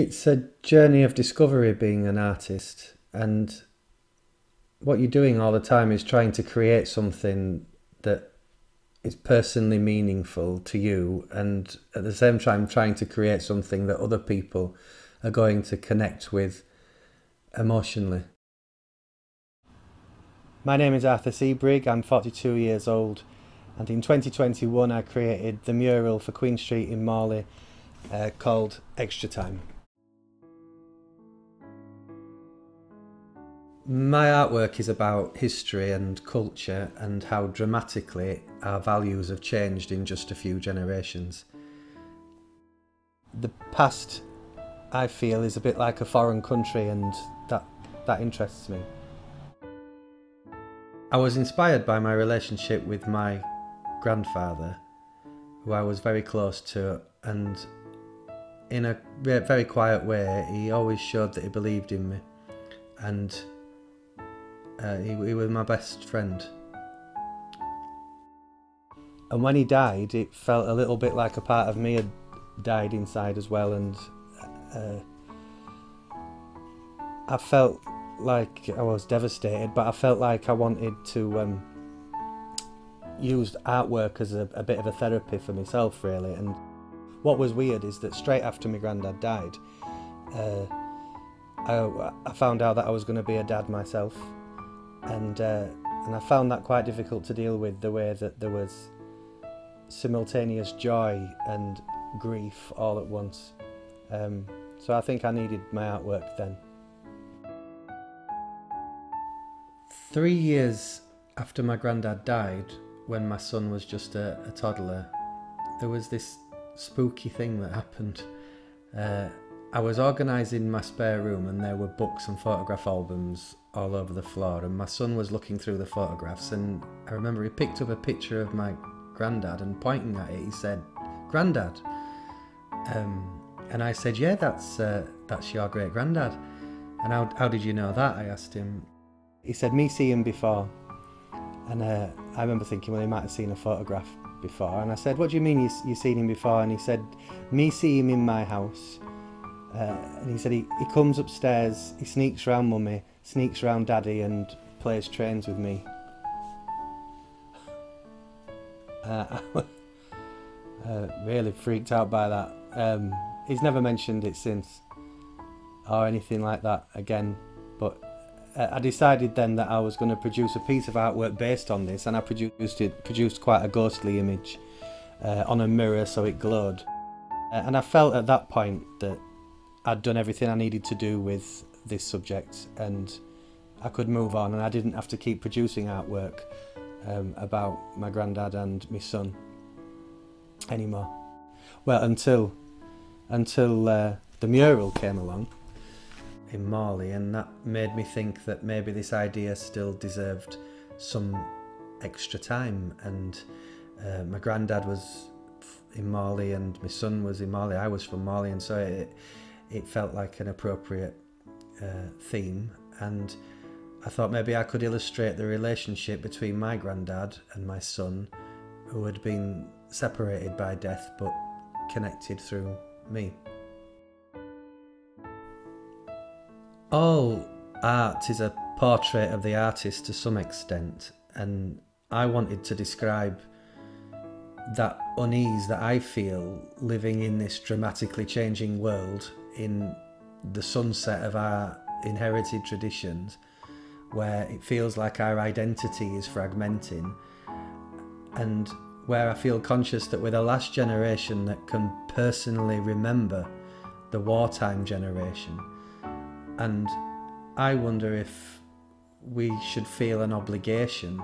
It's a journey of discovery being an artist, and what you're doing all the time is trying to create something that is personally meaningful to you, and at the same time trying to create something that other people are going to connect with emotionally. My name is Seabrigg, I'm 42 years old, and in 2021 I created the mural for Queen Street in Morley called Extra Time. My artwork is about history and culture and how dramatically our values have changed in just a few generations. The past, I feel, is a bit like a foreign country, and that interests me. I was inspired by my relationship with my grandfather, who I was very close to, and in a very quiet way he always showed that he believed in me, and he was my best friend. And when he died, it felt a little bit like a part of me had died inside as well, and I felt like I was devastated, but I felt like I wanted to use artwork as a bit of a therapy for myself, really. And what was weird is that straight after my granddad died, I found out that I was going to be a dad myself, and I found that quite difficult to deal with, the way that there was simultaneous joy and grief all at once. So I think I needed my artwork then. 3 years after my granddad died, when my son was just a toddler, there was this spooky thing that happened. I was organising my spare room and there were books and photograph albums all over the floor, and my son was looking through the photographs, and I remember he picked up a picture of my granddad, and pointing at it he said, "Grandad." And I said, "Yeah, that's your great granddad." "And how did you know that?" I asked him. He said, "Me see him before." And I remember thinking, well, he might have seen a photograph before. And I said, "What do you mean you seen him before?" And he said, "Me see him in my house." And he said he comes upstairs, he sneaks round mummy, sneaks round daddy, and plays trains with me. I was really freaked out by that. He's never mentioned it since, or anything like that again, but I decided then that I was going to produce a piece of artwork based on this, and I produced quite a ghostly image on a mirror so it glowed. And I felt at that point that I'd done everything I needed to do with this subject, and I could move on, and I didn't have to keep producing artwork about my granddad and my son anymore. Well, until the mural came along in Morley, and that made me think that maybe this idea still deserved some extra time. And my granddad was in Morley and my son was in Morley. I was from Morley, and so it felt like an appropriate theme. And I thought maybe I could illustrate the relationship between my granddad and my son, who had been separated by death but connected through me. All art is a portrait of the artist to some extent, and I wanted to describe that unease that I feel living in this dramatically changing world, in the sunset of our inherited traditions, where it feels like our identity is fragmenting, and where I feel conscious that we're the last generation that can personally remember the wartime generation. And I wonder if we should feel an obligation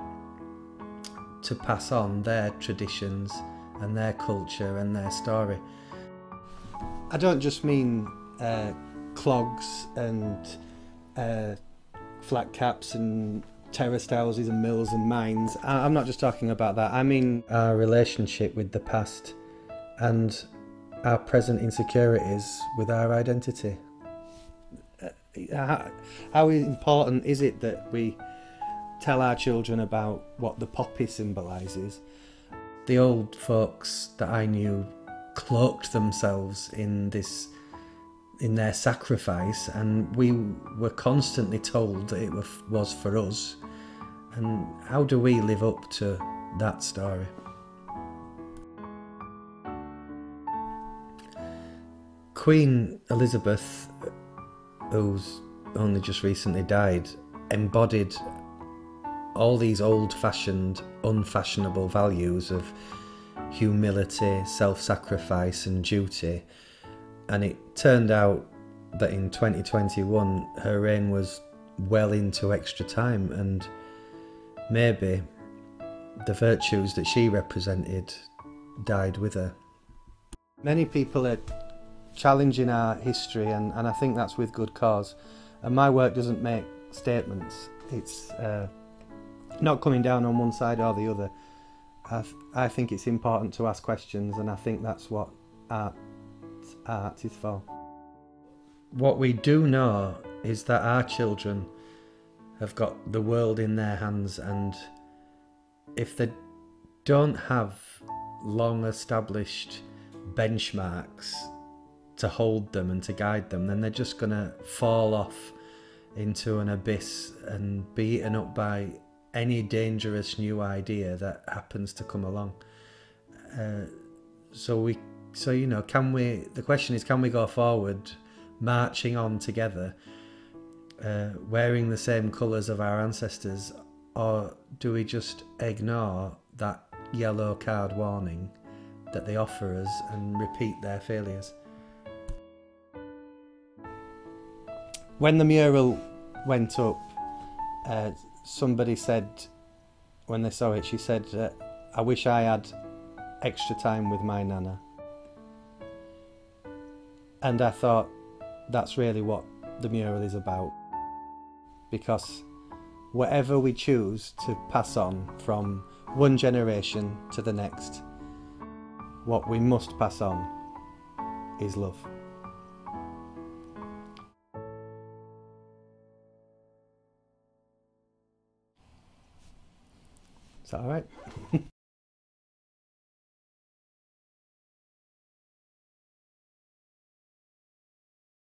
to pass on their traditions and their culture and their story. I don't just mean clogs and flat caps and terraced houses and mills and mines. I'm not just talking about that. I mean our relationship with the past and our present insecurities with our identity. How important is it that we tell our children about what the poppy symbolises? The old folks that I knew cloaked themselves in this in their sacrifice, and we were constantly told that it was for us. And how do we live up to that story? Queen Elizabeth, who's only just recently died, embodied all these old-fashioned, unfashionable values of humility, self-sacrifice and duty. And it turned out that in 2021 her reign was well into extra time, and maybe the virtues that she represented died with her. Many people are challenging our history, and I think that's with good cause. And my work doesn't make statements. It's not coming down on one side or the other. I think it's important to ask questions, and I think that's what art is for. What we do know is that our children have got the world in their hands, and if they don't have long established benchmarks to hold them and to guide them, then they're just going to fall off into an abyss and be eaten up by any dangerous new idea that happens to come along. So you know, the question is, can we go forward marching on together, wearing the same colours of our ancestors, or do we just ignore that yellow card warning that they offer us and repeat their failures? When the mural went up, somebody said, when they saw it, she said, I wish I had extra time with my nana. And I thought, that's really what the mural is about. Because whatever we choose to pass on from one generation to the next, what we must pass on is love. Is that all right?